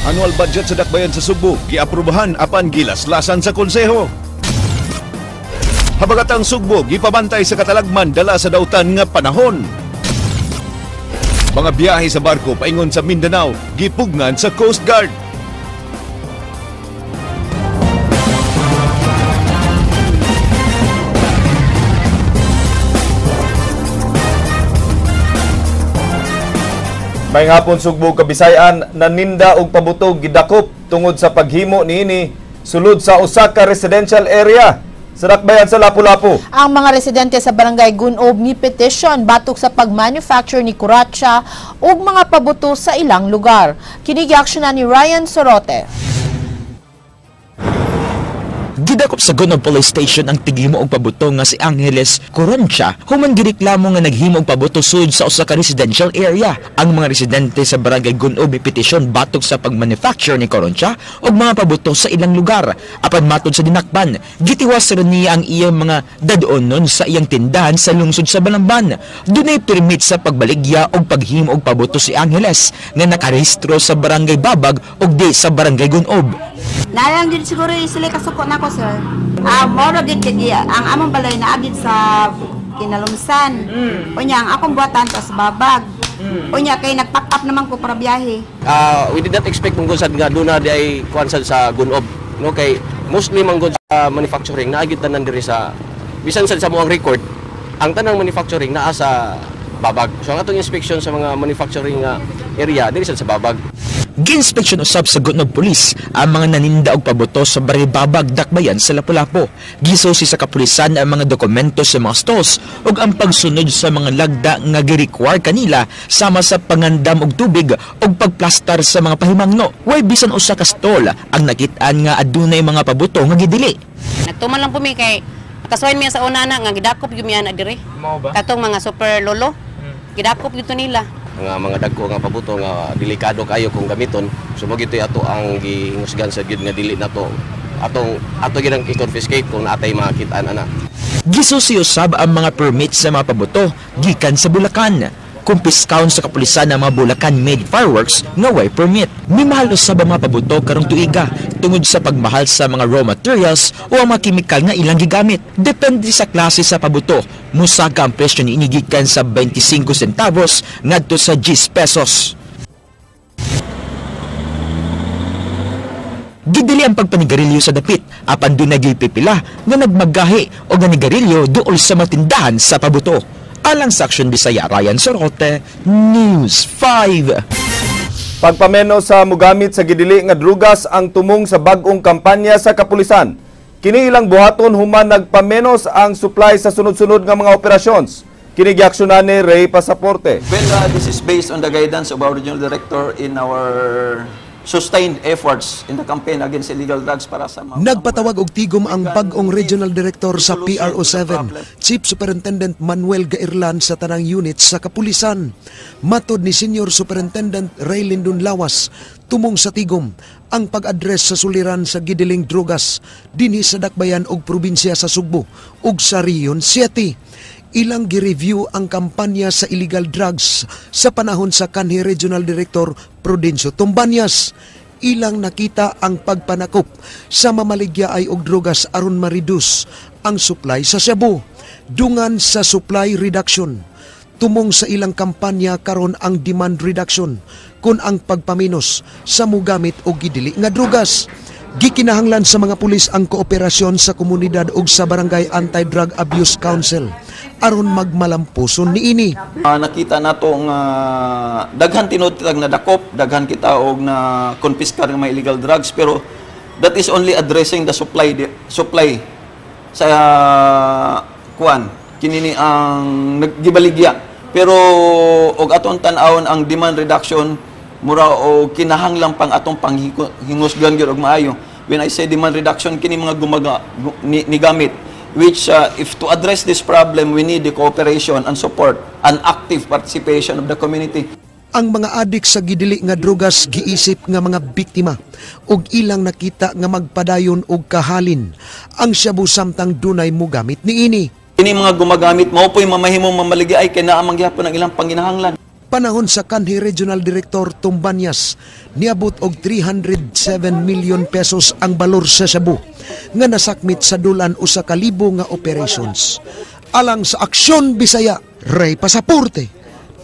Annual budget sa Dakbayan sa Sugbo giaprubahan apan gilaslasan sa konseho. Habagatang Sugbo gipabantay sa katalagman dala sa dautan nga panahon. Mga biyahe sa barko paingon sa Mindanao gipugnan sa Coast Guard. May hapon Sugbo Kabisayan, naninda og pabutog gidakop tungod sa paghimo niini sulod sa usa ka residential area sa Dakbayan sa Lapu-Lapu. Ang mga residente sa barangay Gunob ni petition batok sa pagmanufacture ni kuratsa ug mga pabuto sa ilang lugar. Kini giaksyonan ni Ryan Sorote. Gidakop sa Gunob Police Station ang tighimo og pabuto nga si Angeles Coroncha human gireklamo nga naghimo og pabuto sud sa usa ka residential area. Ang mga residente sa barangay Gunob petition batok sa pagmanufacture ni Coroncha og mga pabuto sa ilang lugar. Apan matod sa dinakpan, gitiwas ron niya ang iyang mga dadonon sa iyang tindahan sa lungsod sa Balamban. Dunay permit sa pagbaligya og paghimo og pabuto si Angeles nga nakarehistro sa barangay Babag ug di sa barangay Gunob. Nalang gid siguro sila kasuko nako sir. Moro gid ang among balay na agid sa Kinalumsan. Unya ang akong buhatan sa Babag. Unya kay nag-pack up naman ko para biyahe. We did not expect mong sad nga duna di ay kuan sa Gunob. No kay mostly man sa manufacturing naagid tanan diri sa bisan sa moang record ang tanang manufacturing naa sa Babag. So ang atong inspection sa mga manufacturing area diri sa Babag. Gi-inspeksyon usab sa Gunob Police ang mga naninda og pabuto sa Barangay Babag, Dakbayan sa Lapu-Lapu. Gisusi sa kapulisan ang mga dokumento sa mga stalls ug ang pagsunod sa mga lagda nga gi-require kanila sama sa pangandam og tubig ug pagplastar sa mga pahimangno. Way bisan usa ka stall ang nakit-an nga adunay mga pabuto nga gidili. Nagtuman lang po mi kay kasuwain mi sa una na nga gidakop gyud mi ana diri. Mao ba? Katong mga super lolo. Gidakop gyud nila. Mga dagko nga pabuto nga delikado kayo kung gamiton. So mo gitoy ato ang gihusgan sa gyud nga dili nato ato gid ang i-confiscate kung naatay makit-an ana. Gisusi usab ang mga permit sa mga pabuto gikan sa Bulacan. Kumpiskahon sa kapulisan ang mga Bulacan-made fireworks nga way permit. Mimahal usab ang mga pabuto karong tuiga tungod sa pagmahal sa mga raw materials o ang mga kemikal nga ilang gigamit. Depende sa klase sa pabuto, musaga ang presyo niini gikan sa 25 centavos ngadto sa 10 pesos. Gidili ang pagpanigarilyo sa dapit, apan doon nagipipila nga nagmagahi o ganigarilyo dool sa matindahan sa pabuto. Alang sa Aksyon Bisaya, Ryan Sorote, News 5. Pagpameno sa mugamit sa gidili nga drugas ang tumong sa bag-ong kampanya sa kapulisan. Kini ilang buhaton human nagpamenos ang supply sa sunod-sunod nga mga operasyons. Kini giaksyonan ni Ray Pasaporte. Well, this is based on the guidance of our regional director in our sustained efforts in the campaign against illegal drugs para sa mga... Nagpatawag og tigom ang bag-ong regional director sa PRO7, Chief Superintendent Manuel Gairlan sa tanang unit sa kapulisan. Matod ni Senior Superintendent Ray Lindon Lawas, tumong sa tigom ang pag-address sa suliran sa gidiling drugas dinhi sa Dakbayan ug probinsya sa Sugbo ug sa Riyon City. Ilang gi-review ang kampanya sa illegal drugs sa panahon sa kanhi Regional Director Prudencio Tumbanyas. Ilang nakita ang pagpanakop sa mamaligya ay og drugas aron ma-reduce ang supply sa Cebu. Dungan sa supply reduction. Tumong sa ilang kampanya karon ang demand reduction kun ang pagpaminos sa mugamit og gidili nga drugas. Gikinahanglan sa mga pulis ang kooperasyon sa komunidad ug sa Barangay Anti-Drug Abuse Council aron magmalampuson niini. Nakita nato nga daghan tinutag na dakop, daghan kita og na confiscar ng mga illegal drugs, pero that is only addressing the supply sa kuan kinini ang naggibaligya. Pero og atong tan-awon ang demand reduction mura o kinahanglan pang atong panghingusgan gyud og maayo. When I say demand reduction, kini mga ni gamit, which if to address this problem, we need the cooperation and support and active participation of the community. Ang mga adik sa gidili nga drugas giisip nga mga biktima ug ilang nakita nga magpadayon og kahalin ang shabu samtang dunay mugamit niini. Kini mga gumagamit mao po'y mamahimong mamaligya ay kay naa man gyapon ang ilang panginahanglan. Panahon sa kanhi Regional Director Tumbanyas, niabot og 307 million pesos ang balor sa Cebu nga nasakmit sa dulan usa ka libo nga operations. Alang sa Aksyon Bisaya, Ray Pasaporte,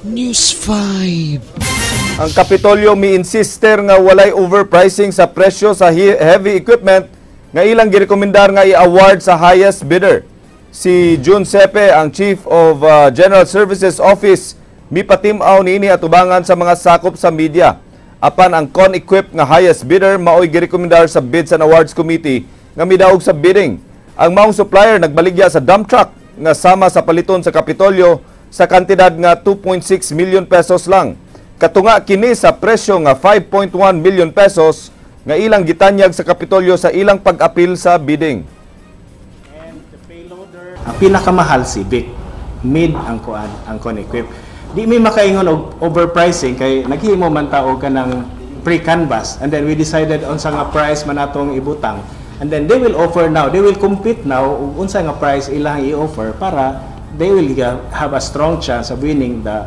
News 5. Ang Kapitolyo mi-insister nga walay overpricing sa presyo sa heavy equipment nga ilang girekomendar nga i-award sa highest bidder. Si June Sepe, ang Chief of General Services Office, mipatimaw niini atubangan sa mga sakop sa media. Apan ang CONEQUIP nga highest bidder maoy girekomendar sa Bids and Awards Committee nga midaog sa bidding. Ang maong supplier nagbaligya sa dump truck nga sama sa paliton sa Kapitolyo sa kantidad nga 2.6 million pesos lang. Katunga kini sa presyo nga 5.1 million pesos nga ilang gitanyag sa Kapitolyo sa ilang pag-apil sa bidding. Ang pinakamahal si Vic, mid ang CONEQUIP. Di may makaingon og overpricing kay naghimo man tao ka ng pre-canvas and then we decided on sa nga price man atong ibutang and then they will offer now, they will compete now ug unsa nga price ilang i-offer para they will have a strong chance of winning the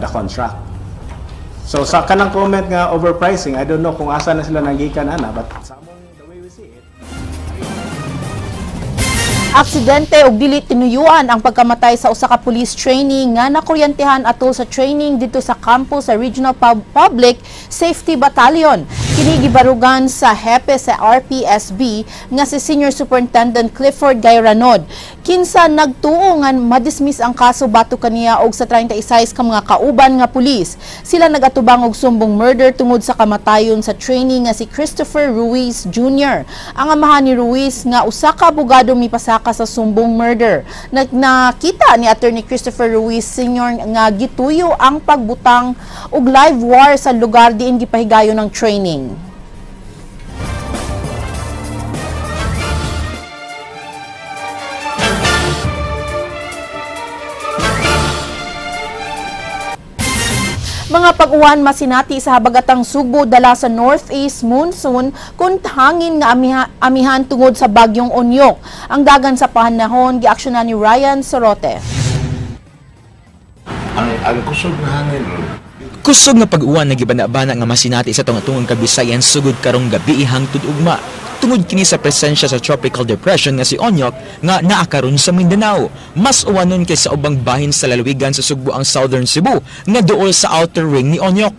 contract. So sa kanang comment nga overpricing, I don't know kung asa na sila nagikan ana, but sa among the way we see it. Aksidente ug dili tinuyuan ang pagkamatay sa usa ka police trainee nga nakuryentehan atol sa training dito sa campus sa Regional Public Safety Battalion. Kini gibarugan sa hepe sa RPSB nga si Senior Superintendent Clifford Gayranod. Kinsa nagtuo nga madismiss ang kaso batok kaniya og sa 36 ka mga kauban nga pulis. Sila nagatubang og sumbong murder tungod sa kamatayon sa trainee nga si Christopher Ruiz Jr. Ang amahan ni Ruiz nga usa ka abogado mipasaka sa sumbong murder. Nakita ni Attorney Christopher Ruiz Sr. nga gituyo ang pagbutang og live war sa lugar diin gipahigayon ng training. Mga pag-uwan masinati sa habagatang Sugbo dala sa northeast monsoon kun hangin nga amihan tungod sa bagyong Onyok. Ang dagan sa panahon giaksyonan ni Ryan Sorote. Ang kusog na hangin. Kusog nga pag-uwan na gibanabana nga masinati sa tungatungong Kabisayan sugod karong gabi hangtod ugma. Tungod kini sa presensya sa tropical depression nga si Onyok nga naakaron sa Mindanao. Mas uwanon kay sa ubang bahin sa lalawigan sa Sugbo ang Southern Cebu nga duol sa outer ring ni Onyok.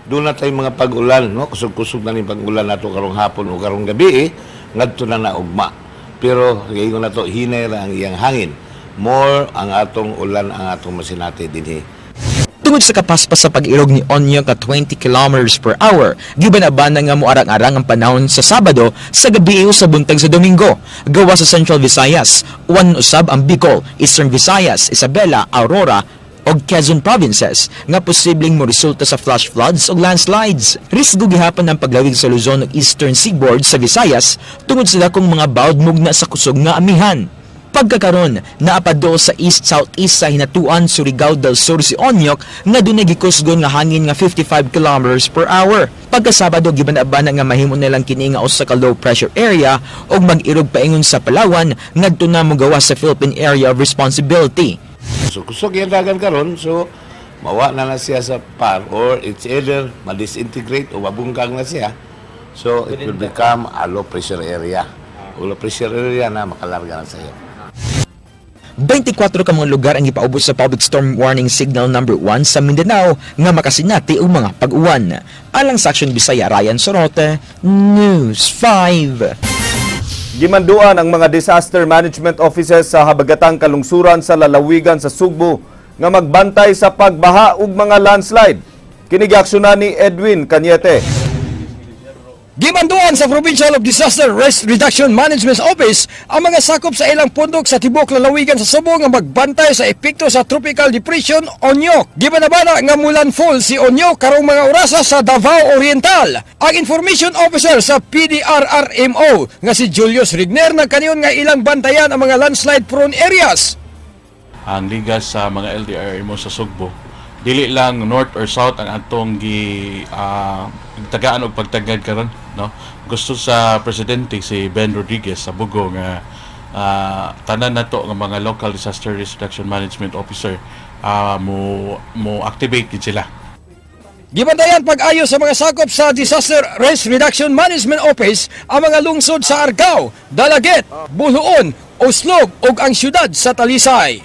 Doon na tayo mga pag-ulan, no? Kusog-kusog na ni pag-ulan nato karong hapon o karong gabi, ngadto na naugma. Pero gayon na to hinay ra ang iyang hangin. More ang atong ulan ang atong masinati dinhi. Tungod sa kapaspas sa pag-irog ni Onyok at 20 kilometers per hour, gibanabana nga moarang-arang ang panahon sa Sabado sa gabi o sa buntag sa Domingo. Gawa sa Central Visayas, uwan usab ang Bicol, Eastern Visayas, Isabela, Aurora, o Quezon provinces nga posibleng mo resulta sa flash floods o landslides. Risgo gihapon ang paglawig sa Luzon ug Eastern Seaboard sa Visayas tungod sa dakong mga bawd mugna sa kusog nga amihan. Pagkakaron, naapado sa east-southeast sa hinatuan Surigao del Sur si Onyok nga dunay gikusgon nga hangin nga 55 kilometers per hour. Pagkasabado gibanabana nga mahimo nilang kini nga usa ka low pressure area og mag-irog paingon sa Palawan ngadto na mogawa sa Philippine Area of Responsibility. So kusog yung dagan karon, so mawa na siya sa par or it's either ma-disintegrate o mabungkang na siya. So it will become a low pressure area. O low pressure area na makalarga na siya. 24 ka mga lugar ang ipaubos sa Public Storm Warning Signal number 1 sa Mindanao nga makasinati og mga pag-uwan. Alang sa Aksyon Bisaya, Ryan Sorote, News 5. Gimanduan ang mga disaster management offices sa habagatang kalungsuran sa lalawigan sa Sugbo nga magbantay sa pagbaha ug mga landslide. Kini giaksyonan ni Edwin Cañete. Gimanduan sa Provincial of Disaster Risk Reduction Management Office ang mga sakop sa ilang pundok sa tibok lalawigan sa Subo nga magbantay sa epekto sa Tropical Depression Onyok. Gibanabana nga mulanfall si Onyok karong mga orasa sa Davao Oriental. Ang Information Officer sa PDRRMO nga si Julius Rigner nagkaniyon nga ilang bantayan ang mga landslide prone areas. Ang ligas sa mga LDRMO sa Sugbo, dili lang north or south ang atong tagaan og pagtagad karon, no? Gusto sa presidente si Ben Rodriguez sa Bugo nga tanan nato nga mga local disaster risk reduction management officer mo activate gid sila. Gibantayan pag-ayo sa mga sakop sa Disaster Risk Reduction Management Office ang mga lungsod sa Argao, Dalaget, Buluon, Oslog ug ang siyudad sa Talisay.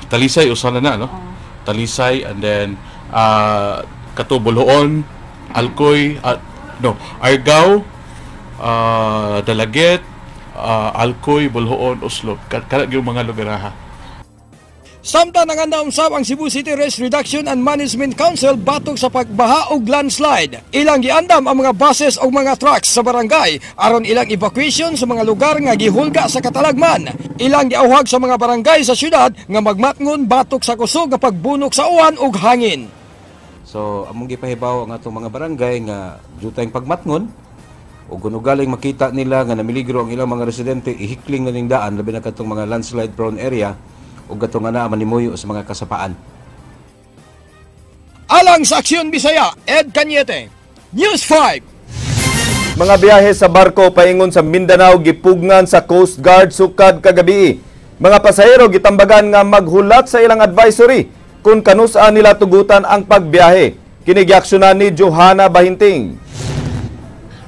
Talisay usa na no? Talisay and then kato Buluon, Alcoy, Argao, Dalaget, Alcoy, Buluon, Oslog. Kana gyud mga lugar ha. Samtang nanganda usab ang Cebu City Risk Reduction and Management Council batok sa pagbaha ug landslide. Ilang giandam ang mga buses ug mga trucks sa barangay aron ilang evacuation sa mga lugar nga gihulga sa katalagman. Ilang giawhag sa mga barangay sa syudad nga magmatngon batok sa kusog nga pagbunok sa uwan ug hangin. So among gipahibaw ang atong mga barangay nga jutay pagmatngon ug gunugaling makita nila nga namiligro ang ilang mga residente ihikling na ning daan labi na kadtong mga landslide prone area ug gatong ana manimuyo sa mga kasapaan. Alang sa Aksyon Bisaya, Ed Cañete, News 5. Mga biyahe sa barko paingon sa Mindanao gipugngan sa Coast Guard sukad kagabi. Mga pasahero gitambagan nga maghulat sa ilang advisory kung kanus-an nila tugutan ang pagbiyahe. Kini giaksyonan ni Johanna Bahinting.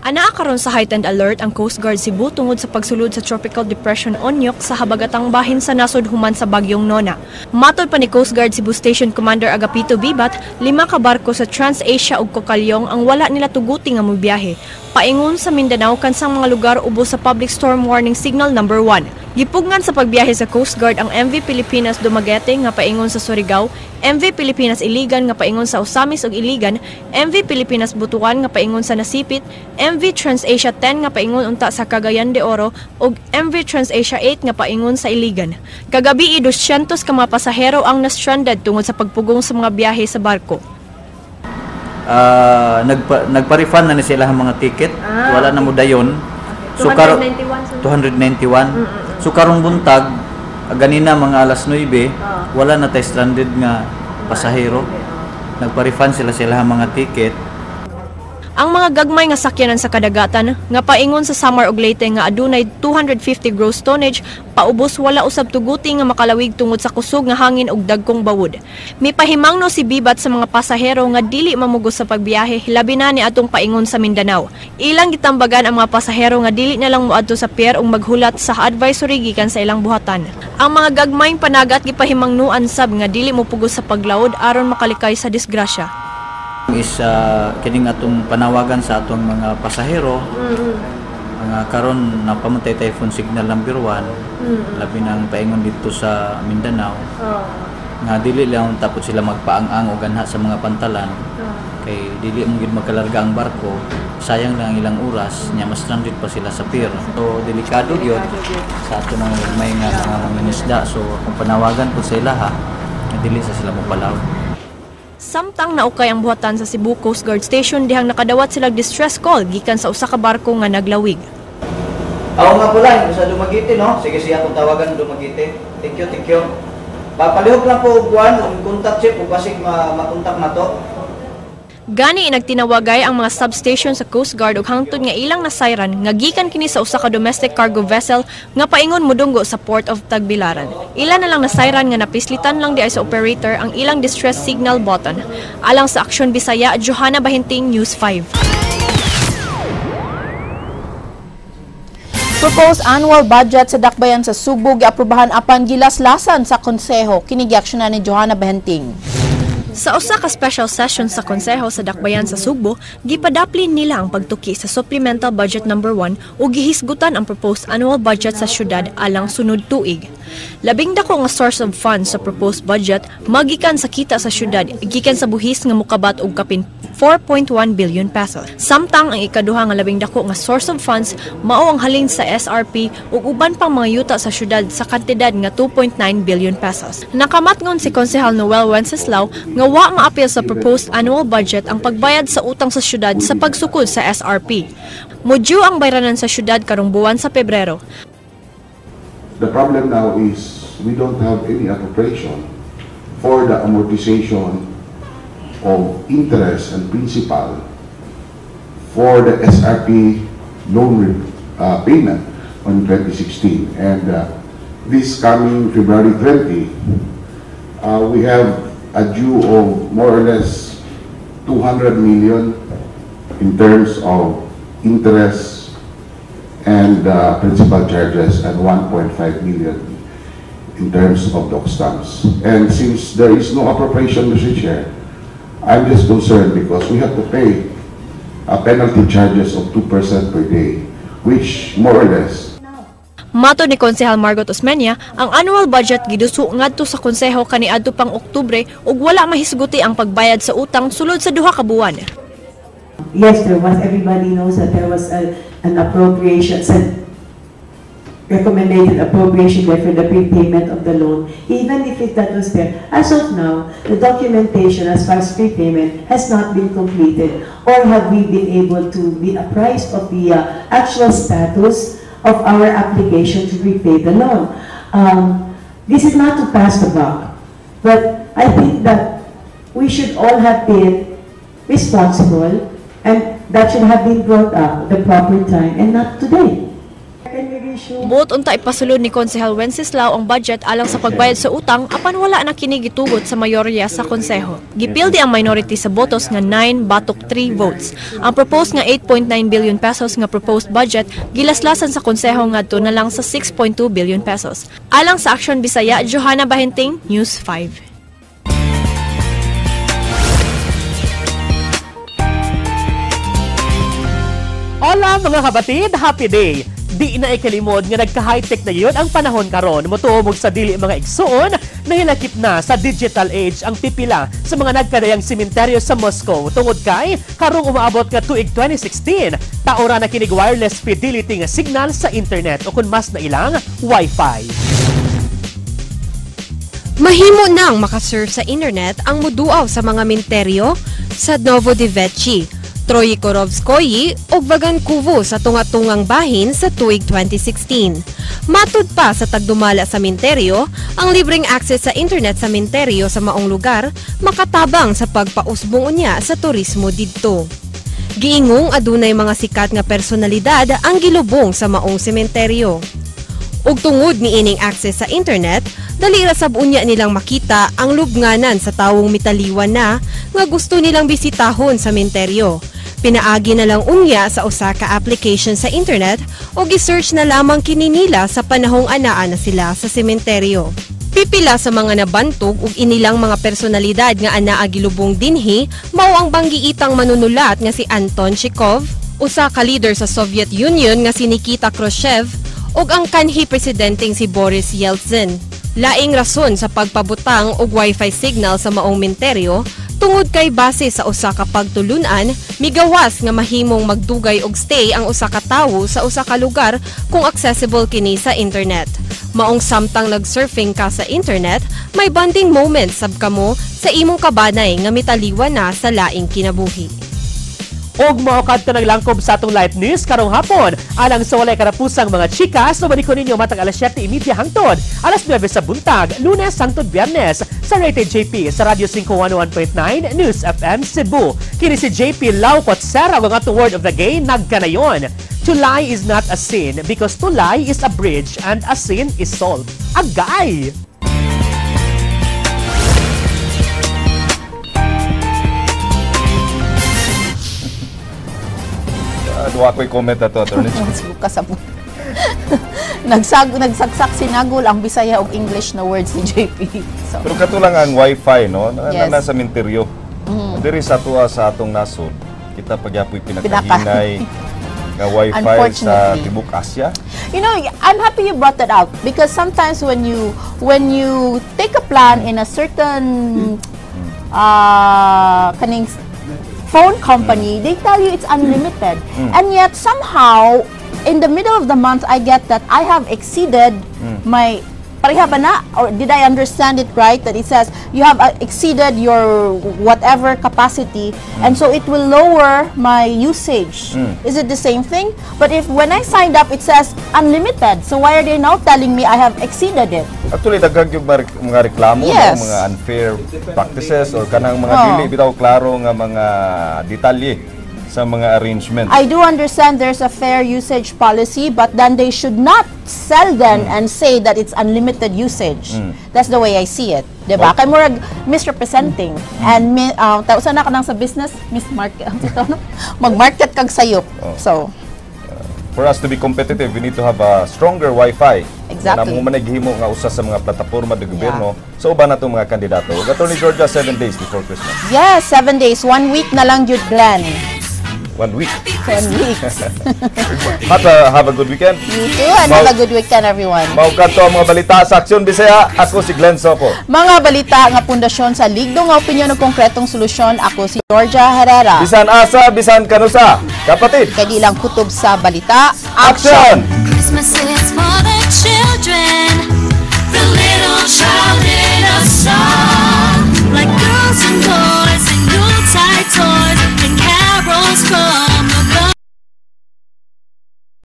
Anaa karon sa heightened alert ang Coast Guard Cebu tungod sa pagsulod sa Tropical Depression Onyok sa habagatang bahin sa nasod human sa bagyong Nona. Matod pa ni Coast Guard Cebu Station Commander Agapito Bibat, 5 ka barko sa Trans-Asia ug Cocalyong ang wala nila tuguti nga mobiyahe. Paingon sa Mindanao kansang mga lugar ubos sa Public Storm Warning Signal number 1. Gipugngan sa pagbiyahe sa Coast Guard ang MV Pilipinas Dumaguete nga paingon sa Surigao, MV Pilipinas Iligan nga paingon sa Osamis ug Iligan, MV Pilipinas Butuan nga paingon sa Nasipit, MV Trans-Asia 10 nga paingon unta sa Cagayan de Oro ug MV Trans-Asia 8 nga paingon sa Iligan. Kagabi 200 ka mga pasahero ang na-stranded tungod sa pagpugong sa mga biyahe sa barko. Nagpa-refund na sila ang mga ticket. Wala na mo dayon. So 291. So karong buntag ganina mga alas 9, wala na tay stranded nga pasahero. Nagpa-refund sila ang mga ticket. Ang mga gagmay nga sakyanan sa kadagatan nga paingon sa Samar ug Leyte nga adunay 250 gross tonnage paubos wala usab tuguti nga makalawig tungod sa kusog nga hangin ug dagkong bawod. Mipahimangno si Bibat sa mga pasahero nga dili mamugos sa pagbiyahe labi na ni atong paingon sa Mindanao. Ilang gitambagan ang mga pasahero nga dili na lang moadto sa pier ug maghulat sa advisory gikan sa ilang buhatan. Ang mga gagmayng panagat gipahimangnuan sab nga dili mopugos sa paglaod aron makalikay sa disgrasya. Is kining atong panawagan sa atong mga pasahero nga karon napamatay typhoon signal number 1 labi nang paingon dito sa Mindanao nga dili lang tapos sila magpaang-ang o ganha sa mga pantalan kay dili mo gid magkalarga ang barko, sayang lang ilang oras nya mas stranded pa sila sa pier. So delikado gyud sa ato mga may nga mga isda. So kung panawagan po sa ilaha nga dili sa sila mopalaw. Samtang naukay ang buhatan sa Cebu Coast Guard Station dihang nakadawat sila distress call gikan sa usa ka barko nga naglawig. Ako nga pala, sa Dumaguete, no? Sige siya kung tawagan Dumaguete. Thank you. Papalihog lang po buwan, contact chip, kung basig makontak na to. Gani nagtinawagay ang mga substation sa Coast Guard ug hangtod nga ilang nasayran nga gikan kini sa usa ka domestic cargo vessel nga paingon modunggo sa Port of Tagbilaran. Ila na lang nasayran nga napislitan lang di ay sa operator ang ilang distress signal button. Alang sa Aksyon Bisaya, Johanna Bahinting, News 5. Proposed annual budget sa dakbayan sa Subo giaprubahan apan gilaslasan sa konseho. Kini giaksyonan ni Johanna Bahinting. Sa usa ka special session sa konseho sa dakbayan sa Sugbo, gipadaplin nila ang pagtuki sa Supplemental Budget number 1 ug gihisgutan ang proposed annual budget sa syudad alang sunod tuig. Labing dako nga source of funds sa proposed budget magikan sa kita sa syudad gikan sa buhis nga mokabat og kapin 4.1 billion pesos. Samtang ang ikaduha nga labing dako nga source of funds mao ang halin sa SRP ug uban pang mga yuta sa syudad sa kantidad nga 2.9 billion pesos. Nakamatngon si Konsehal Noel Wenceslao nga wa maapil sa proposed annual budget ang pagbayad sa utang sa syudad sa pagsukod sa SRP. Mudyo ang bayranan sa syudad karong buwan sa Pebrero. The problem now is we don't have any appropriation for the amortization of interest and principal for the SRP loan payment on 2016, and this coming February 20 we have a due of more or less 200 million in terms of interest and principal charges, and 1.5 million in terms of doc stamps. And since there is no appropriation, Mr. Chair, I'm just concerned because we have to pay penalty charges of 2% per day, which more or less Matod ni Konsehal Margot Osmeña, ang annual budget giduso ngadto sa konseho kaniadto pang Oktubre ug wala mahisguti ang pagbayad sa utang sulod sa duha ka buwan. Yes, there was. Everybody knows that there was an appropriation, recommended appropriation there for the prepayment of the loan, even if that was there. As of now, the documentation as far as prepayment has not been completed, or have we been able to be apprised of the actual status of our application to repay the loan. This is not to pass the buck, but I think that we should all have been responsible, and that should have been brought up at the proper time and not today. Buot unta ipasulod ni Konsehal Wenceslao ang budget alang sa pagbayad sa utang apan wala na kini gitugot sa mayorya sa konseho. Gipildi ang minority sa botos nga 9-3 votes. Ang proposed nga 8.9 billion pesos nga proposed budget gilaslasan sa konseho ngadto na lang sa 6.2 billion pesos. Alang sa Action Bisaya, Johanna Bahenting, News 5. Hola mga kabatid, happy day! Di na ikalimod nga nagka-high-tech na yun ang panahon karon. Mutuomog sa dili mga igsuon, nahilakip na sa digital age ang pipila sa mga nagkadayang sementeryo sa Moscow. Tungod kay, karong umaabot nga tuig 2016, taora na kinig wireless fidelity nga signal sa internet o kung mas na ilang, Wi-Fi. Mahimo nang makasurf sa internet ang muduaw sa mga menteryo sa Novodevichy, Troyekurovskoye ug Vagankovo sa tunga-tungang bahin sa tuig 2016. Matud pa sa tagdumala sa menteryo, ang libreng access sa internet sa menteryo sa maong lugar makatabang sa pagpausbong unya sa turismo didto. Giingong adunay mga sikat nga personalidad ang gilubong sa maong sementeryo. Ug tungod ni ining access sa internet, dali ra sab unya nilang makita ang lubnganan sa tawong mitaliwan na nga gusto nilang bisitahon sa menteryo. Pinaagi na lang unya sa usa ka application sa internet o gi-search na lamang kini nila sa panahong anaa na sila sa sementeryo. Pipila sa mga nabantog ug inilang mga personalidad nga anaa gilubong dinhi mao ang banggiitang manunulat nga si Anton Chekhov, usa ka leader sa Soviet Union nga si Nikita Khrushchev ug ang kanhi presidenteng si Boris Yeltsin. Laing rason sa pagpabutang og Wi-Fi signal sa maong menteryo tungod kay base sa usa ka pagtulunan, migawas nga mahimong magdugay og stay ang usa ka tawo sa usa ka lugar kung accessible kini sa internet. Maong samtang nag-surfing ka sa internet, may bonding moments sab kamo sa imong kabanay nga mitaliwan na sa laing kinabuhi. Og maokad ka naglangkob sa atong live news karong hapon. Alang sa walay karapusang mga chikas, nabalik ko ninyo matag alas 7:30 hangtod, alas 9 sa buntag, Lunes hangtod Biyernes sa Rated JP sa Radio 511.9 News FM Cebu. Kini si JP Laucot Serra ang atong word of the day nagkanayon. To lie is not a sin because to lie is a bridge and a sin is salt. Agay! Duwa ko'y comment na to, Atty. Nagsagsak sinagol ang Bisaya og English na words ni JP. So, pero katulang ang Wi-Fi, no? Yes. Nasa menteryo. Diri sa tuwa sa atong nasod, kita pagyapoy pinakahinay nga Wi-Fi sa Tibok Asya. You know, I'm happy you brought that out because sometimes when you take a plan in a certain kaning phone company, they tell you it's unlimited. And yet somehow in the middle of the month I get that I have exceeded my pareha ba na? Or did I understand it right that it says you have exceeded your whatever capacity and so it will lower my usage. Is it the same thing? But if when I signed up it says unlimited, so why are they now telling me I have exceeded it? Actually, daghang yung mga reklamo, Yes. mga unfair practices or kanang mga dili bitaw klaro nga mga detalye sa mga arrangement. I do understand there's a fair usage policy, but then they should not sell then and say that it's unlimited usage. That's the way I see it. Diba? Kay murag misrepresenting. And tausan na ka nang sa business, mag-market kag sayop. So, for us to be competitive, we need to have a stronger Wi-Fi. Exactly. Na mo managhimo nga usa sa mga plataporma ng gobyerno sa uban natong mga kandidato. Attorney Georgia, 7 days before Christmas. yes, 7 days. 1 week na lang, Jude Glenn. 1 week. 10 weeks. Have a good weekend. You too, and have a good weekend, everyone. Maukat to ang mga balita sa Aksyon Bisaya. Ako si Glenn Sopo. Mga balita nga pundasyon sa ligdo nga opinyon ng konkretong solusyon. Ako si Georgia Herrera. Bisan asa, bisan kanusa. Kapatid. Kadi lang kutob sa balita. Aksyon! Christmas is for